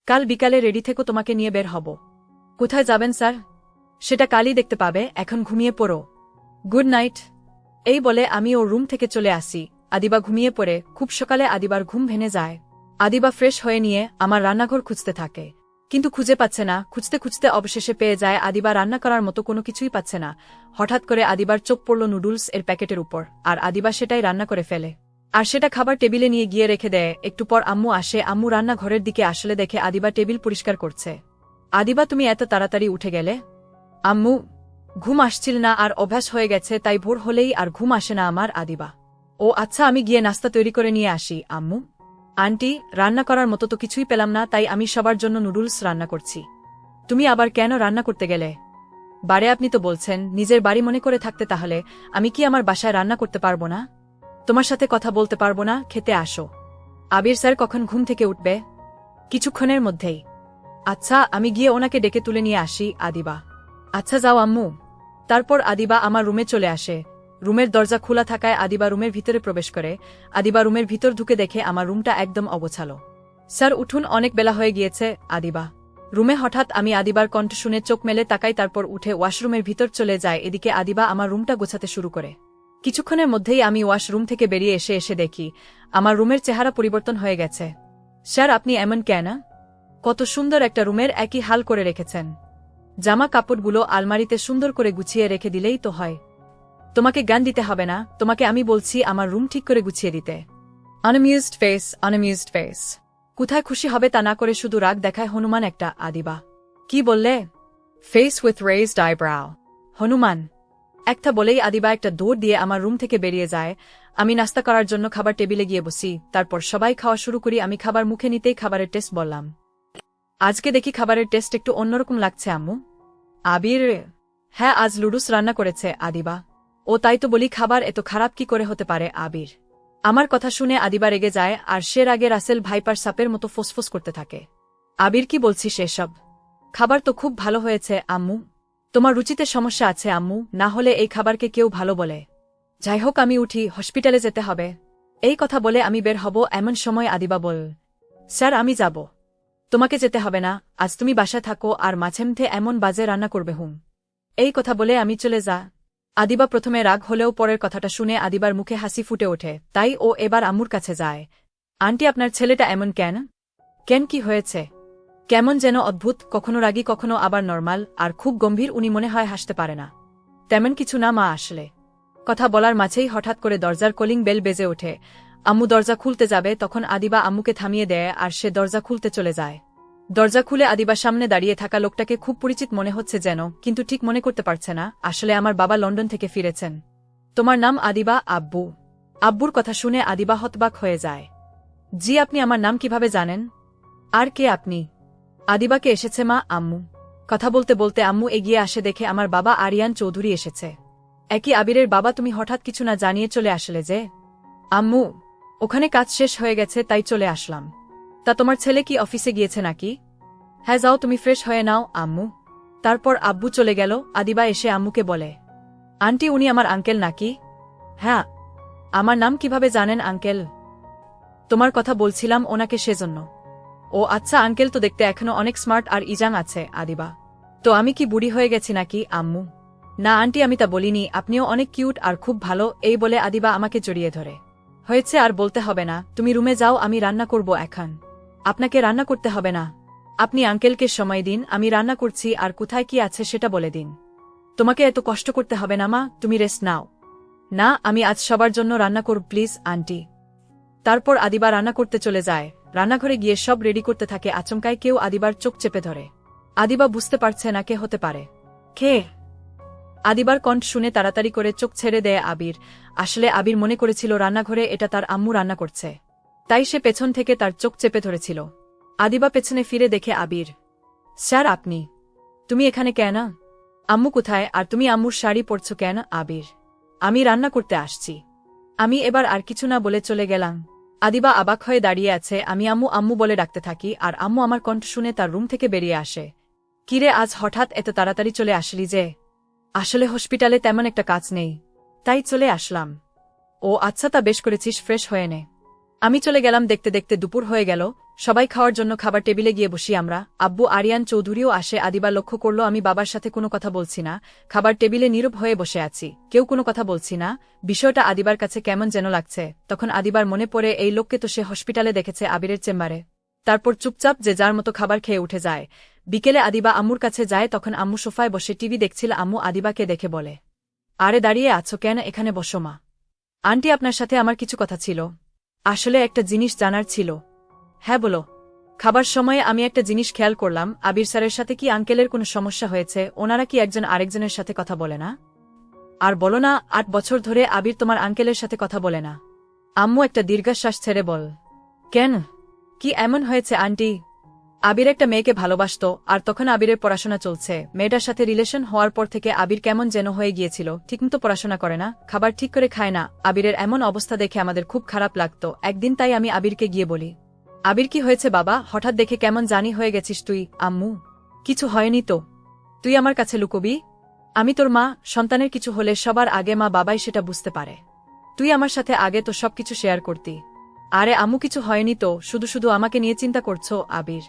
কাল বিকালে রেডি থেকো, তোমাকে নিয়ে বের হব। কোথায় যাবেন স্যার? সেটা কালই দেখতে পাবে, এখন ঘুমিয়ে পড়ো। Good night. এই বলে আমি ওর রুম থেকে চলে আসি। আদিবা ঘুমিয়ে পড়ে। খুব সকালে আদিবার ঘুম ভেঙে যায়। আদিবা ফ্রেশ হয়ে নিয়ে আমার রান্নাঘর খুঁজতে থাকে, কিন্তু খুঁজে পাচ্ছে না। খুঁজতে খুঁজতে অবশেষে পেয়ে যায়। আদিবা রান্না করার মতো কোনো কিছুই পাচ্ছে না। হঠাৎ করে আদিবার চোখ পড়ল নুডলস এর প্যাকেটের উপর, আর আদিবা সেটাই রান্না করে ফেলে, আর সেটা খাবার টেবিলে নিয়ে গিয়ে রেখে দেয়। একটু পর আম্মু আসে। আম্মু রান্নাঘরের দিকে আসলে দেখে আদিবা টেবিল পরিষ্কার করছে। আদিবা, তুমি এত তাড়াতাড়ি উঠে গেলে? আম্মু, ঘুম আসছিল না, আর অভ্যাস হয়ে গেছে, তাই ভোর হলেই আর ঘুম আসে না আমার। আদিবা, ও আচ্ছা, আমি গিয়ে নাস্তা তৈরি করে নিয়ে আসি। আম্মু, আন্টি, রান্না করার মতো তো কিছুই পেলাম না, তাই আমি সবার জন্য নুডলস রান্না করছি। তুমি আবার কেন রান্না করতে গেলে? বারে, আপনি তো বলছেন নিজের বাড়ি মনে করে থাকতে, তাহলে আমি কি আমার বাসায় রান্না করতে পারবো না? তোমার সাথে কথা বলতে পারবো না? খেতে আসো। আবির স্যার কখন ঘুম থেকে উঠবে? কিছুক্ষণের মধ্যেই। আচ্ছা, আমি গিয়ে ওনাকে ডেকে তুলে নিয়ে আসি। আদিবা, আচ্ছা যাও আম্মু। তারপর আদিবা আমার রুমে চলে আসে। রুমের দরজা খোলা থাকায় আদিবা রুমের ভিতরে প্রবেশ করে। আদিবা রুমের ভিতর ঢুকে দেখে আমার রুমটা একদম অগোছালো। স্যার উঠুন, অনেক বেলা হয়ে গিয়েছে। আদিবা রুমে। হঠাৎ আমি আদিবার কণ্ঠ শুনে চোখ মেলে তাকাই, তারপর উঠে ওয়াশরুমের ভিতর চলে যায়। এদিকে আদিবা আমার রুমটা গোছাতে শুরু করে। কিছুক্ষণের মধ্যেই আমি ওয়াশরুম থেকে বেরিয়ে এসে দেখি আমার রুমের চেহারা পরিবর্তন হয়ে গেছে। স্যার, আপনি এমন কেন? কত সুন্দর একটা রুমের একই হাল করে রেখেছেন। জামা কাপড়গুলো আলমারিতে সুন্দর করে গুছিয়ে রেখে দিলেই তো হয়। তোমাকে জ্ঞান দিতে হবে না, তোমাকে আমি বলছি আমার রুম ঠিক করে গুছিয়ে দিতে। আনঅ্যামিউজড ফেস, আনঅ্যামিউজড ফেস। কোথায় খুশি হবে তা না করে শুধু রাগ দেখায় হনুমান একটা। আদিবা, কি বললে? Face with raised eyebrow. Hanuman একটা বলেই আদিবা একটা দৌড় দিয়ে আমার রুম থেকে বেরিয়ে যায়। আমি নাস্তা করার জন্য খাবার টেবিলে গিয়ে বসি। তারপর সবাই খাওয়া শুরু করি। আমি খাবার মুখে নিতেই খাবারের টেস্ট বললাম। আজকে দেখি খাবারের টেস্ট একটু অন্যরকম লাগছে আম্মু। আবির, হ্যাঁ, আজ লুডুস রান্না করেছে। আদিবা, ও তাই তো বলি, খাবার এত খারাপ কি করে হতে পারে? আবির আমার কথা শুনে আদিবা রেগে যায়, আর সে রাগে রাসেল ভাইপার সাপের মতো ফোসফোস করতে থাকে। আবির, কি বলছিস এসব? খাবার তো খুব ভালো হয়েছে আম্মু। তোমার রুচিতে সমস্যা আছে আম্মু, না হলে এই খাবারকে কেউ ভালো বলে? যাই হোক, আমি উঠি, হসপিটালে যেতে হবে। এই কথা বলে আমি বের হব। এমন সময় আদিবা বল, স্যার আমি যাব। তোমাকে যেতে হবে না, আজ তুমি বাসায় থাকো, আর মাঝেমধ্যে এমন বাজে রান্না করবে হুম। এই কথা বলে আমি চলে যা। আদিবা প্রথমে রাগ হলেও পরের কথাটা শুনে আদিবার মুখে হাসি ফুটে ওঠে, তাই ও এবার আম্মুর কাছে যায়। আন্টি, আপনার ছেলেটা এমন কেন? কেন, কি হয়েছে? কেমন যেন অদ্ভুত, কখনো রাগী কখনো আবার নরমাল, আর খুব গম্ভীর। উনি মনে হয় হাসতে পারে না। তেমন কিছু না মা, আসলে। কথা বলার মাঝেই হঠাৎ করে দরজার কলিং বেল বেজে ওঠে। আম্মু দরজা খুলতে যাবে, তখন আদিবা আম্মুকে থামিয়ে দেয়, আর সে দরজা খুলতে চলে যায়। দরজা খুলে আদিবা সামনে দাঁড়িয়ে থাকা লোকটাকে খুব পরিচিত মনে হচ্ছে যেন, কিন্তু ঠিক মনে করতে পারছে না। আসলে আমার বাবা লন্ডন থেকে ফিরেছেন। তোমার নাম আদিবা? আব্বু। আব্বুর কথা শুনে আদিবা হতবাক হয়ে যায়। জি, আপনি আমার নাম কিভাবে জানেন? আর কে আপনি? আদিবাকে এসেছে মা। আম্মু কথা বলতে বলতে আম্মু এগিয়ে আসে, দেখে আমার বাবা আরিয়ান চৌধুরী এসেছে। একই আবিরের বাবা, তুমি হঠাৎ কিছু না জানিয়ে চলে আসলে যে? আম্মু, ওখানে কাজ শেষ হয়ে গেছে, তাই চলে আসলাম। তা তোমার ছেলে কি অফিসে গিয়েছে নাকি? হ্যাঁ, যাও তুমি ফ্রেশ হয়ে নাও আম্মু। তারপর আব্বু চলে গেল। আদিবা এসে আম্মুকে বলে, আন্টি, উনি আমার আঙ্কেল নাকি? হ্যাঁ। আমার নাম কিভাবে জানেন আঙ্কেল? তোমার কথা বলছিলাম ওনাকে, সেজন্য। ও আচ্ছা, আঙ্কেল তো দেখতে এখনো অনেক স্মার্ট আর ইজাং আছে। আদিবা, তো আমি কি বুড়ি হয়ে গেছি নাকি? আম্মু, না আন্টি, আমি তা বলিনি, আপনিও অনেক কিউট আর খুব ভালো। এই বলে আদিবা আমাকে জড়িয়ে ধরে। হয়েছে, আর বলতে হবে না, তুমি রুমে যাও, আমি রান্না করব এখন। আপনাকে রান্না করতে হবে না, আপনি আঙ্কেলকে সময় দিন, আমি রান্না করছি, আর কোথায় কি আছে সেটা বলে দিন। তোমাকে এত কষ্ট করতে হবে না মা, তুমি রেস্ট নাও। না, আমি আজ সবার জন্য রান্না করব, প্লিজ আন্টি। তারপর আদিবা রান্না করতে চলে যায়। রান্নাঘরে গিয়ে সব রেডি করতে থাকে। আচমকায় কেউ আদিবার চোখ চেপে ধরে। আদিবা বুঝতে পারছে না কে হতে পারে। কে? আদিবার কণ্ঠ শুনে তাড়াতাড়ি করে চোখ ছেড়ে দেয় আবির। আসলে আবির মনে করেছিল রান্নাঘরে এটা তার আম্মু রান্না করছে, তাই সে পেছন থেকে তার চোখ চেপে ধরেছিল। আদিবা পেছনে ফিরে দেখে আবির। স্যার, আপনি? তুমি এখানে কেন? আম্মু কোথায়, আর তুমি আম্মুর শাড়ি পরছ কেন? আবির, আমি রান্না করতে আসছি। আমি এবার আর কিছু না বলে চলে গেলাম। আদিবা অবাক হয়ে দাঁড়িয়ে আছে। আমি আম্মু আম্মু বলে ডাকতে থাকি, আর আম্মু আমার কণ্ঠ শুনে তার রুম থেকে বেরিয়ে আসে। কিরে, আজ হঠাৎ এত তাড়াতাড়ি চলে আসলি যে? আসলে হসপিটালে তেমন একটা কাজ নেই, তাই চলে আসলাম। ও আচ্ছা, তা বেশ করেছিস, ফ্রেশ হয়ে নে। আমি চলে গেলাম। দেখতে দেখতে দুপুর হয়ে গেল। সবাই খাওয়ার জন্য খাবার টেবিলে গিয়ে বসি আমরা। আব্বু আরিয়ান চৌধুরীও আসে। আদিবা লক্ষ্য করল আমি বাবার সাথে কোনো কথা বলছি না, খাবার টেবিলে নীরব হয়ে বসে আছি, কেউ কোনো কথা বলছি না। বিষয়টা আদিবার কাছে কেমন যেন লাগছে। তখন আদিবার মনে পড়ে এই লোককে তো সে হসপিটালে দেখেছে, আবিরের চেম্বারে। তারপর চুপচাপ যে যার মতো খাবার খেয়ে উঠে যায়। বিকেলে আদিবা আম্মুর কাছে যায়, তখন আম্মু সোফায় বসে টিভি দেখছিল। আম্মু আদিবাকে দেখে বলে, আরে দাঁড়িয়ে আছো কেন, এখানে বসো মা। আন্টি আপনার সাথে আমার কিছু কথা ছিল। আসলে একটা জিনিস জানার ছিল। হ্যাঁ বলো। খাবার সময়ে আমি একটা জিনিস খেয়াল করলাম, আবির স্যারের সাথে কি আঙ্কেলের কোনো সমস্যা হয়েছে? ওনারা কি একজন আরেকজনের সাথে কথা বলে না? আর বলো না, ৮ বছর ধরে আবির তোমার আঙ্কেলের সাথে কথা বলে না। আম্মু একটা দীর্ঘশ্বাস ছেড়ে বল, কেন, কি এমন হয়েছে আন্টি? আবির একটা মেয়েকে ভালোবাসত, আর তখন আবিরের পড়াশোনা চলছে। মেয়েটার সাথে রিলেশন হওয়ার পর থেকে আবির কেমন যেন হয়ে গিয়েছিল, ঠিকমতো পড়াশোনা করে না, খাবার ঠিক করে খায় না। আবিরের এমন অবস্থা দেখে আমাদের খুব খারাপ লাগত। একদিন তাই আমি আবিরকে গিয়ে বলি, আবির কি হয়েছে বাবা, হঠাৎ দেখে কেমন জানি হয়ে গেছিস তুই? আম্মু, কিছু হয়নি তো, তুই আমার কাছে লুকোবি? আমি তোর মা, সন্তানের কিছু হলে সবার আগে মা বাবাই সেটা বুঝতে পারে। তুই আমার সাথে আগে তো সবকিছু শেয়ার করতি। আরে আম্মু, কিছু হয়নি তো, শুধু শুধু আমাকে নিয়ে চিন্তা করছো। আবির,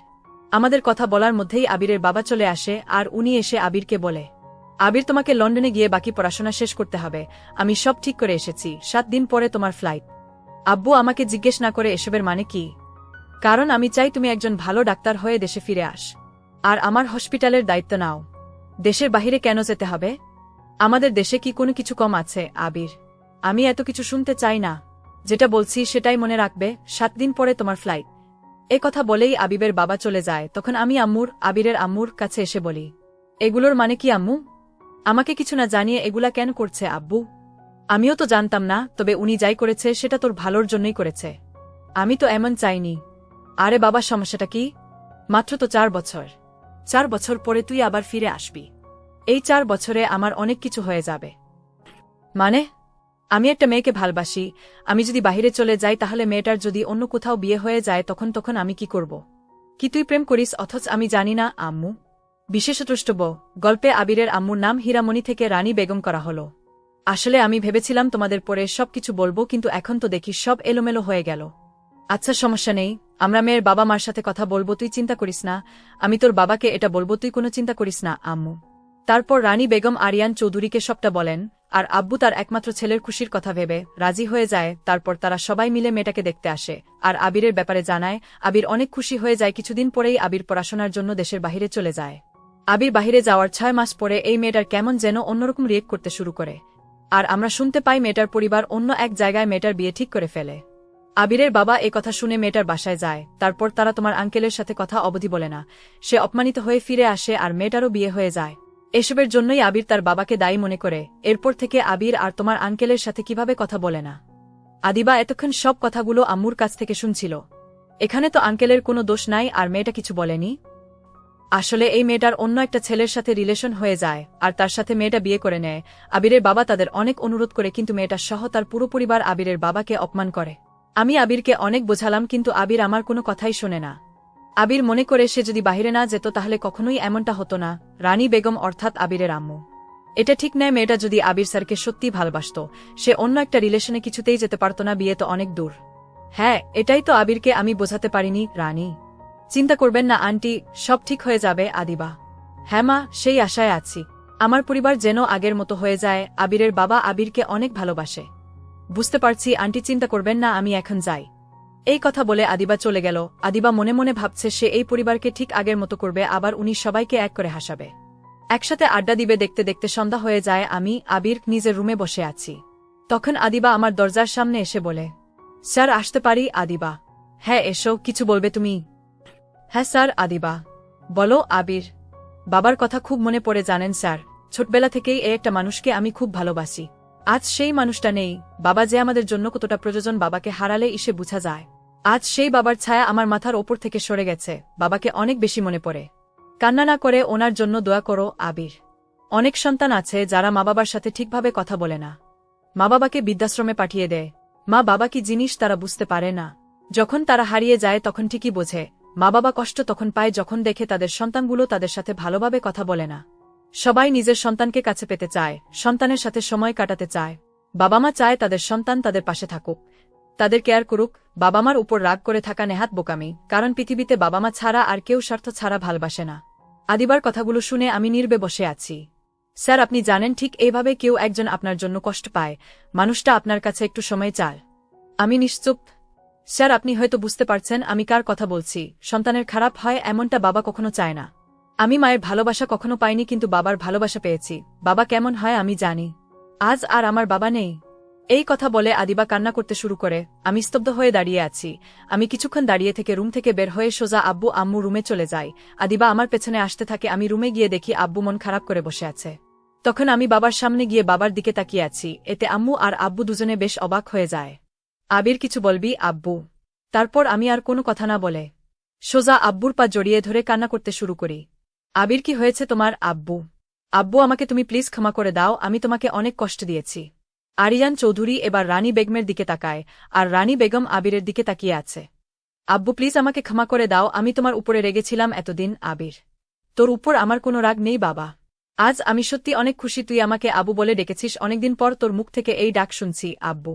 আমাদের কথা বলার মধ্যেই আবিরের বাবা চলে আসে, আর উনি এসে আবিরকে বলে, আবির তোমাকে লন্ডনে গিয়ে বাকি পড়াশোনা শেষ করতে হবে, আমি সব ঠিক করে এসেছি, 7 দিন পরে তোমার ফ্লাইট। আব্বু আমাকে জিজ্ঞেস না করে এসবের মানে কি? কারণ আমি চাই তুমি একজন ভালো ডাক্তার হয়ে দেশে ফিরে আস, আর আমার হসপিটালের দায়িত্ব নাও। দেশের বাহিরে কেন যেতে হবে? আমাদের দেশে কি কোনো কিছু কম আছে? আবির, আমি এত কিছু শুনতে চাই না, যেটা বলছি সেটাই মনে রাখবে, 7 দিন পরে তোমার ফ্লাইট। এ কথা বলেই আবিবের বাবা চলে যায়। তখন আমি আবিরের আম্মুর কাছে এসে বলি, এগুলোর মানে কি আম্মু? আমাকে কিছু না জানিয়ে এগুলা কেন করছে আব্বু? আমিও তো জানতাম না, তবে উনি যাই করেছে সেটা তোর ভালোর জন্যই করেছে, আমি তো এমন চাইনি। আরে বাবা, সমস্যাটা কি? মাত্র তো 4 বছর। 4 বছর পরে তুই আবার ফিরে আসবি। এই 4 বছরে আমার অনেক কিছু হয়ে যাবে। মানে? আমি একটা মেয়েকে ভালোবাসি, আমি যদি বাহিরে চলে যাই তাহলে মেয়েটার যদি অন্য কোথাও বিয়ে হয়ে যায় তখন আমি কি করব? কি তুই প্রেম করিস অথচ আমি জানি না? আম্মু, বিশেষদ্রষ্টব্য, গল্পে আবিরের আম্মুর নাম হীরামণি থেকে রানী বেগম করা হলো। আসলে আমি ভেবেছিলাম তোমাদের পরে সবকিছু বলবো, কিন্তু এখন তো দেখি সব এলোমেলো হয়ে গেল। আচ্ছা সমস্যা নেই, আমরা মেয়ের বাবা মার সাথে কথা বলবো, তুই চিন্তা করিস না। আমি তোর বাবাকে এটা বলবো, তুই কোনো চিন্তা করিস না আম্মু। তারপর রানী বেগম আরিয়ান চৌধুরীকে সবটা বলেন, আর আব্বু তার একমাত্র ছেলের খুশির কথা ভেবে রাজি হয়ে যায়। তারপর তারা সবাই মিলে মেয়েটাকে দেখতে আসে, আর আবিরের ব্যাপারে জানায়। আবির অনেক খুশি হয়ে যায়। কিছুদিন পরেই আবির পড়াশোনার জন্য দেশের বাহিরে চলে যায়। আবির বাহিরে যাওয়ার 6 মাস পরে এই মেয়েটার কেমন যেন অন্যরকম রিয়েক্ট করতে শুরু করে, আর আমরা শুনতে পাই মেয়েটার পরিবার অন্য এক জায়গায় মেয়েটার বিয়ে ঠিক করে ফেলে। আবিরের বাবা এ কথা শুনে মেয়েটার বাসায় যায়। তারপর তারা তোমার আঙ্কেলের সাথে কথা অবধি বলে না, সে অপমানিত হয়ে ফিরে আসে, আর মেয়েটারও বিয়ে হয়ে যায়। এসবের জন্যই আবির তার বাবাকে দায়ী মনে করে। এরপর থেকে আবির আর তোমার আঙ্কেলের সাথে কিভাবে কথা বলে না। আদিবা এতক্ষণ সব কথাগুলো আম্মুর কাছ থেকে শুনছিল। এখানে তো আঙ্কেলের কোনো দোষ নাই, আর মেয়েটা কিছু বলেনি। আসলে এই মেয়েটার অন্য একটা ছেলের সাথে রিলেশন হয়ে যায়, আর তার সাথে মেয়েটা বিয়ে করে নেয়। আবিরের বাবা তাদের অনেক অনুরোধ করে, কিন্তু মেয়েটা সহ তার পুরো পরিবার আবিরের বাবাকে অপমান করে। আমি আবিরকে অনেক বোঝালাম, কিন্তু আবির আমার কোনো কথাই শোনে না। আবির মনে করে সে যদি বাহিরে না যেত তাহলে কখনোই এমনটা হতো না। রানী বেগম অর্থাৎ আবিরের আম্মু, এটা ঠিক নয়। মেয়েটা যদি আবির স্যারকে সত্যি ভালোবাসত, সে অন্য একটা রিলেশনে কিছুতেই যেতে পারত না, বিয়ে তো অনেক দূর। হ্যাঁ, এটাই তো আবিরকে আমি বোঝাতে পারিনি। রানী, চিন্তা করবেন না আন্টি, সব ঠিক হয়ে যাবে। আদিবা, হ্যাঁ মা, সেই আশায় আছি। আমার পরিবার যেন আগের মতো হয়ে যায়। আবিরের বাবা আবিরকে অনেক ভালোবাসে। বুঝতে পারছি আন্টি, চিন্তা করবেন না, আমি এখন যাই। এই কথা বলে আদিবা চলে গেল। আদিবা মনে মনে ভাবছে সে এই পরিবারকে ঠিক আগের মতো করবে, আবার উনি সবাইকে এক করে হাসাবে, একসাথে আড্ডা দিবে। দেখতে দেখতে সন্ধ্যা হয়ে যায়। আমি আবির নিজের রুমে বসে আছি। তখন আদিবা আমার দরজার সামনে এসে বলে, স্যার আসতে পারি? আদিবা, হ্যাঁ এসো, কিছু বলবে তুমি? হ্যাঁ স্যার। আদিবা, বলো। আবির, বাবার কথা খুব মনে পড়ে জানেন স্যার, ছোটবেলা থেকেই একটা মানুষকে আমি খুব ভালোবাসি। আজ সেই মানুষটা নেই। বাবা যে আমাদের জন্য কতটা প্রয়োজন, বাবাকে হারালে ইসে বুঝা যায়। আজ সেই বাবার ছায়া আমার মাথার ওপর থেকে সরে গেছে। বাবাকে অনেক বেশি মনে পড়ে। কান্না না করে ওনার জন্য দোয়া করো। আবির, অনেক সন্তান আছে যারা মা বাবার সাথে ঠিকভাবে কথা বলে না, মা বাবাকে বৃদ্ধাশ্রমে পাঠিয়ে দেয়। মা বাবা কি জিনিস তারা বুঝতে পারে না। যখন তারা হারিয়ে যায় তখন ঠিকই বোঝে। মা বাবা কষ্ট তখন পায় যখন দেখে তাদের সন্তানগুলো তাদের সাথে ভালোভাবে কথা বলে না। সবাই নিজের সন্তানকে কাছে পেতে চায়, সন্তানের সাথে সময় কাটাতে চায়। বাবা মা চায় তাদের সন্তান তাদের পাশে থাকুক, তাদের কেয়ার করুক। বাবা মার উপর রাগ করে থাকা নেহাত বোকামি, কারণ পৃথিবীতে বাবা মা ছাড়া আর কেউ স্বার্থ ছাড়া ভালবাসে না। আদিবার কথাগুলো শুনে আমি নীরবে বসে আছি। স্যার, আপনি জানেন ঠিক এইভাবে কেউ একজন আপনার জন্য কষ্ট পায়, মানুষটা আপনার কাছে একটু সময় চায়। আমি নিশ্চুপ। স্যার, আপনি হয়তো বুঝতে পারছেন আমি কার কথা বলছি। সন্তানের খারাপ হয় এমনটা বাবা কখনো চায় না। আমি মায়ের ভালোবাসা কখনো পাইনি, কিন্তু বাবার ভালোবাসা পেয়েছি। বাবা কেমন হয় আমি জানি। আজ আর আমার বাবা নেই। এই কথা বলে আদিবা কান্না করতে শুরু করে। আমি স্তব্ধ হয়ে দাঁড়িয়ে আছি। আমি কিছুক্ষণ দাঁড়িয়ে থেকে রুম থেকে বের হয়ে সোজা আব্বু আম্মু রুমে চলে যাই। আদিবা আমার পেছনে আসতে থাকে। আমি রুমে গিয়ে দেখি আব্বু মন খারাপ করে বসে আছে। তখন আমি বাবার সামনে গিয়ে বাবার দিকে তাকিয়ে আছি। এতে আম্মু আর আব্বু দুজনে বেশ অবাক হয়ে যায়। আবির, কিছু বলবি আব্বু? তারপর আমি আর কোনো কথা না বলে সোজা আব্বুর পা জড়িয়ে ধরে কান্না করতে শুরু করি। আবির, কি হয়েছে তোমার? আব্বু, আব্বু আমাকে তুমি প্লিজ ক্ষমা করে দাও, আমি তোমাকে অনেক কষ্ট দিয়েছি। আরিয়ান চৌধুরী এবার রানী বেগমের দিকে তাকায়, আর রানী বেগম আবিরের দিকে তাকিয়ে আছে। আব্বু, প্লিজ আমাকে ক্ষমা করে দাও, আমি তোমার উপরে রেগেছিলাম এতদিন। আবির, তোর উপর আমার কোনো রাগ নেই বাবা। আজ আমি সত্যি অনেক খুশি তুই আমাকে আব্বু বলে ডেকেছিস। অনেকদিন পর তোর মুখ থেকে এই ডাক শুনছি আব্বু।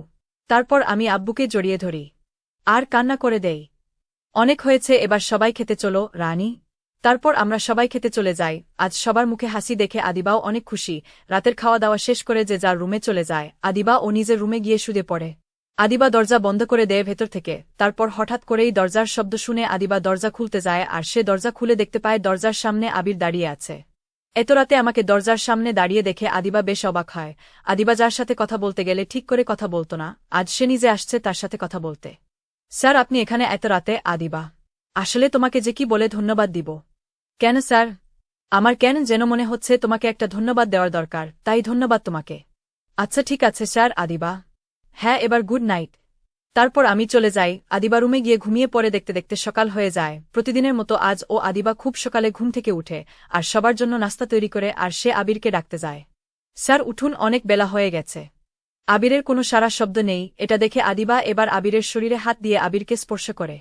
তারপর আমি আব্বুকে জড়িয়ে ধরি আর কান্না করে দেই। অনেক হয়েছে, এবার সবাই খেতে চলো রানী। তারপর আমরা সবাই খেতে চলে যাই। আজ সবার মুখে হাসি দেখে আদিবাও অনেক খুশি। রাতের খাওয়া দাওয়া শেষ করে যে যার রুমে চলে যায়। আদিবা ও নিজের রুমে গিয়ে শুয়ে পড়ে। আদিবা দরজা বন্ধ করে দেয় ভেতর থেকে। তারপর হঠাৎ করেই দরজার শব্দ শুনে আদিবা দরজা খুলতে যায়, আর সে দরজা খুলে দেখতে পায় দরজার সামনে আবির দাঁড়িয়ে আছে। এত রাতে আমাকে দরজার সামনে দাঁড়িয়ে দেখে আদিবা বেশ অবাক হয়। আদিবা যার সাথে কথা বলতে গেলে ঠিক করে কথা বলতো না, আজ সে নিজে আসছে তার সাথে কথা বলতে। স্যার, আপনি এখানে এত রাতে? আদিবা, আসলে তোমাকে যে কি বলে ধন্যবাদ দিব। কেন স্যার? আমার কেন যেন মনে হচ্ছে তোমাকে একটা ধন্যবাদ দেওয়ার দরকার, তাই ধন্যবাদ তোমাকে। আচ্ছা ঠিক আছে স্যার। আদিবা, হ্যাঁ, এবার গুড নাইট। তারপর আমি চলে যাই। আদিবা রুমে গিয়ে ঘুমিয়ে পড়ে। দেখতে দেখতে সকাল হয়ে যায়। প্রতিদিনের মতো আজ ও আদিবা খুব সকালে ঘুম থেকে উঠে আর সবার জন্য নাস্তা তৈরি করে, আর সে আবিরকে ডাকতে যায়। স্যার উঠুন, অনেক বেলা হয়ে গেছে। আবিরের কোনো সারা শব্দ নেই। এটা দেখে আদিবা এবার আবিরের শরীরে হাত দিয়ে আবিরকে স্পর্শ করে।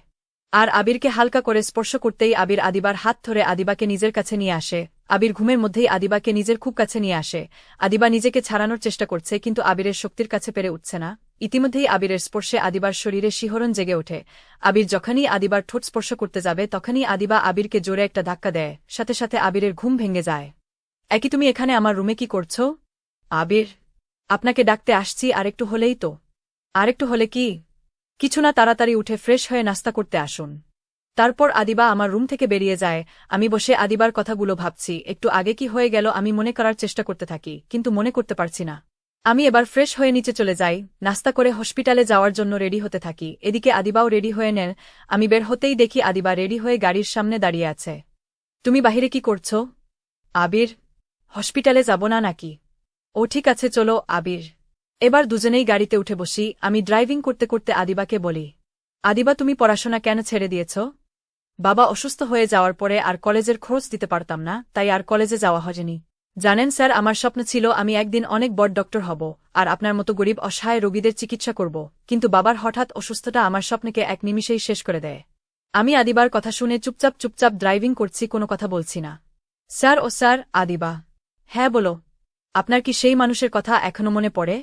আর আবিরকে হালকা করে স্পর্শ করতেই আবির আদিবার হাত ধরে আদিবাকে নিজের কাছে নিয়ে আসে। আবির ঘুমের মধ্যেই আদিবাকে নিজের খুব কাছে নিয়ে আসে। আদিবা নিজেকে ছাড়ানোর চেষ্টা করছে, কিন্তু আবিরের শক্তির কাছে পেরে উঠছে না। ইতিমধ্যেই আবিরের স্পর্শে আদিবার শরীরে শিহরণ জেগে ওঠে। আবির যখনই আদিবার ঠোঁট স্পর্শ করতে যাবে তখনই আদিবা আবিরকে জোরে একটা ধাক্কা দেয়। সাথে সাথে আবিরের ঘুম ভেঙে যায়। একই, তুমি এখানে আমার রুমে কি করছো? আবির, আপনাকে ডাকতে আসছি। আরেকটু হলেই তো। আরেকটু হলে কি? কিছু না, তাড়াতাড়ি উঠে ফ্রেশ হয়ে নাস্তা করতে আসুন। তারপর আদিবা আমার রুম থেকে বেরিয়ে যায়। আমি বসে আদিবার কথাগুলো ভাবছি। একটু আগে কি হয়ে গেল আমি মনে করার চেষ্টা করতে থাকি, কিন্তু মনে করতে পারছি না। আমি এবার ফ্রেশ হয়ে নিচে চলে যাই। নাস্তা করে হসপিটালে যাওয়ার জন্য রেডি হতে থাকি। এদিকে আদিবাও রেডি হয়ে নেন। আমি বের হতেই দেখি আদিবা রেডি হয়ে গাড়ির সামনে দাঁড়িয়ে আছে। তুমি বাহিরে কি করছো? আবির, হসপিটালে যাব না নাকি? ও ঠিক আছে, চলো। আবির, এবার দুজনেই গাড়িতে উঠে বসি। আমি ড্রাইভিং করতে করতে আদিবাকে বলি, আদিবা, তুমি পড়াশোনা কেন ছেড়ে দিয়েছ? বাবা অসুস্থ হয়ে যাওয়ার পরে আর কলেজের খরচ দিতে পারতাম না, তাই আর কলেজে যাওয়া হয়নি। জানেন স্যার, আমার স্বপ্ন ছিল আমি একদিন অনেক বড় ডক্টর হব আর আপনার মতো গরিব অসহায় রোগীদের চিকিৎসা করব, কিন্তু বাবার হঠাৎ অসুস্থতা আমার স্বপ্নকে এক নিমিষেই শেষ করে দেয়। আমি আদিবার কথা শুনে চুপচাপ চুপচাপ ড্রাইভিং করছি, কোনো কথা বলছি না। স্যার, ও স্যার। আদিবা, হ্যাঁ বলো। আপনার কি সেই মানুষের কথা এখনো মনে পড়ে?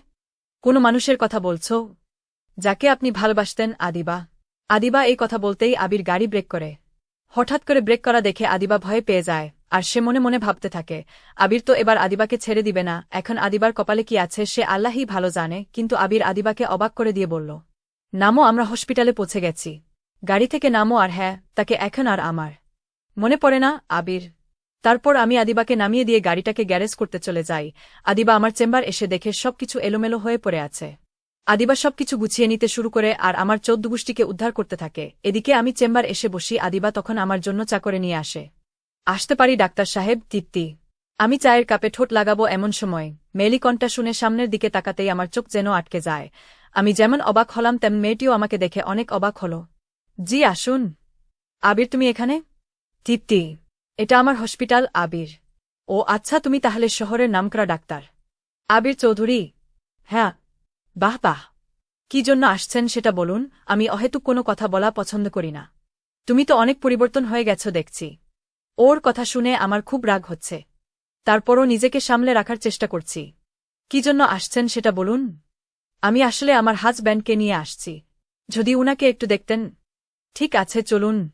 কোনো মানুষের কথা বলছ? যাকে আপনি ভালোবাসতেন? আদিবা। আদিবা এই কথা বলতেই আবির গাড়ি ব্রেক করে। হঠাৎ করে ব্রেক করা দেখে আদিবা ভয় পেয়ে যায়, আর সে মনে মনে ভাবতে থাকে আবির তো এবার আদিবাকে ছেড়ে দিবে না। এখন আদিবার কপালে কি আছে সে আল্লাহই ভালো জানে, কিন্তু আবির আদিবাকে অবাক করে দিয়ে বলল, নামো, আমরা হসপিটালে পৌঁছে গেছি। গাড়ি থেকে নামো। আর হ্যাঁ, তাকে এখন আর আমার মনে পড়ে না? আবির। তারপর আমি আদিবাকে নামিয়ে দিয়ে গাড়িটাকে গ্যারেজ করতে চলে যাই। আদিবা আমার চেম্বার এসে দেখে সবকিছু এলোমেলো হয়ে পড়ে আছে। আদিবা সবকিছু গুছিয়ে নিতে শুরু করে আর আমার 14 গোষ্ঠীকে উদ্ধার করতে থাকে। এদিকে আমি চেম্বার এসে বসি। আদিবা তখন আমার জন্য চা করে নিয়ে আসে। আসতে পারি ডাক্তার সাহেব? তৃপ্তি। আমি চায়ের কাপে ঠোঁট লাগাবো এমন সময় মেয়েলি কণ্ঠটা শুনে সামনের দিকে তাকাতেই আমার চোখ যেন আটকে যায়। আমি যেমন অবাক হলাম তেমন মেয়েটিও আমাকে দেখে অনেক অবাক হল। জি আসুন। আবির, তুমি এখানে? তৃপ্তি, এটা আমার হসপিটাল। আবির, ও আচ্ছা, তুমি তাহলে শহরের নামকরা ডাক্তার আবির চৌধুরী? হ্যাঁ। বাহ বাহ, কি জন্য আসছেন সেটা বলুন। আমি অহেতুক কোনো কথা বলা পছন্দ করি না। তুমি তো অনেক পরিবর্তন হয়ে গেছ দেখছি। ওর কথা শুনে আমার খুব রাগ হচ্ছে, তারপরও নিজেকে সামলে রাখার চেষ্টা করছি। কি জন্য আসছেন সেটা বলুন। আমি আসলে আমার হাজব্যান্ডকে নিয়ে আসছি। যদি উনাকে একটু দেখতেন। ঠিক আছে চলুন।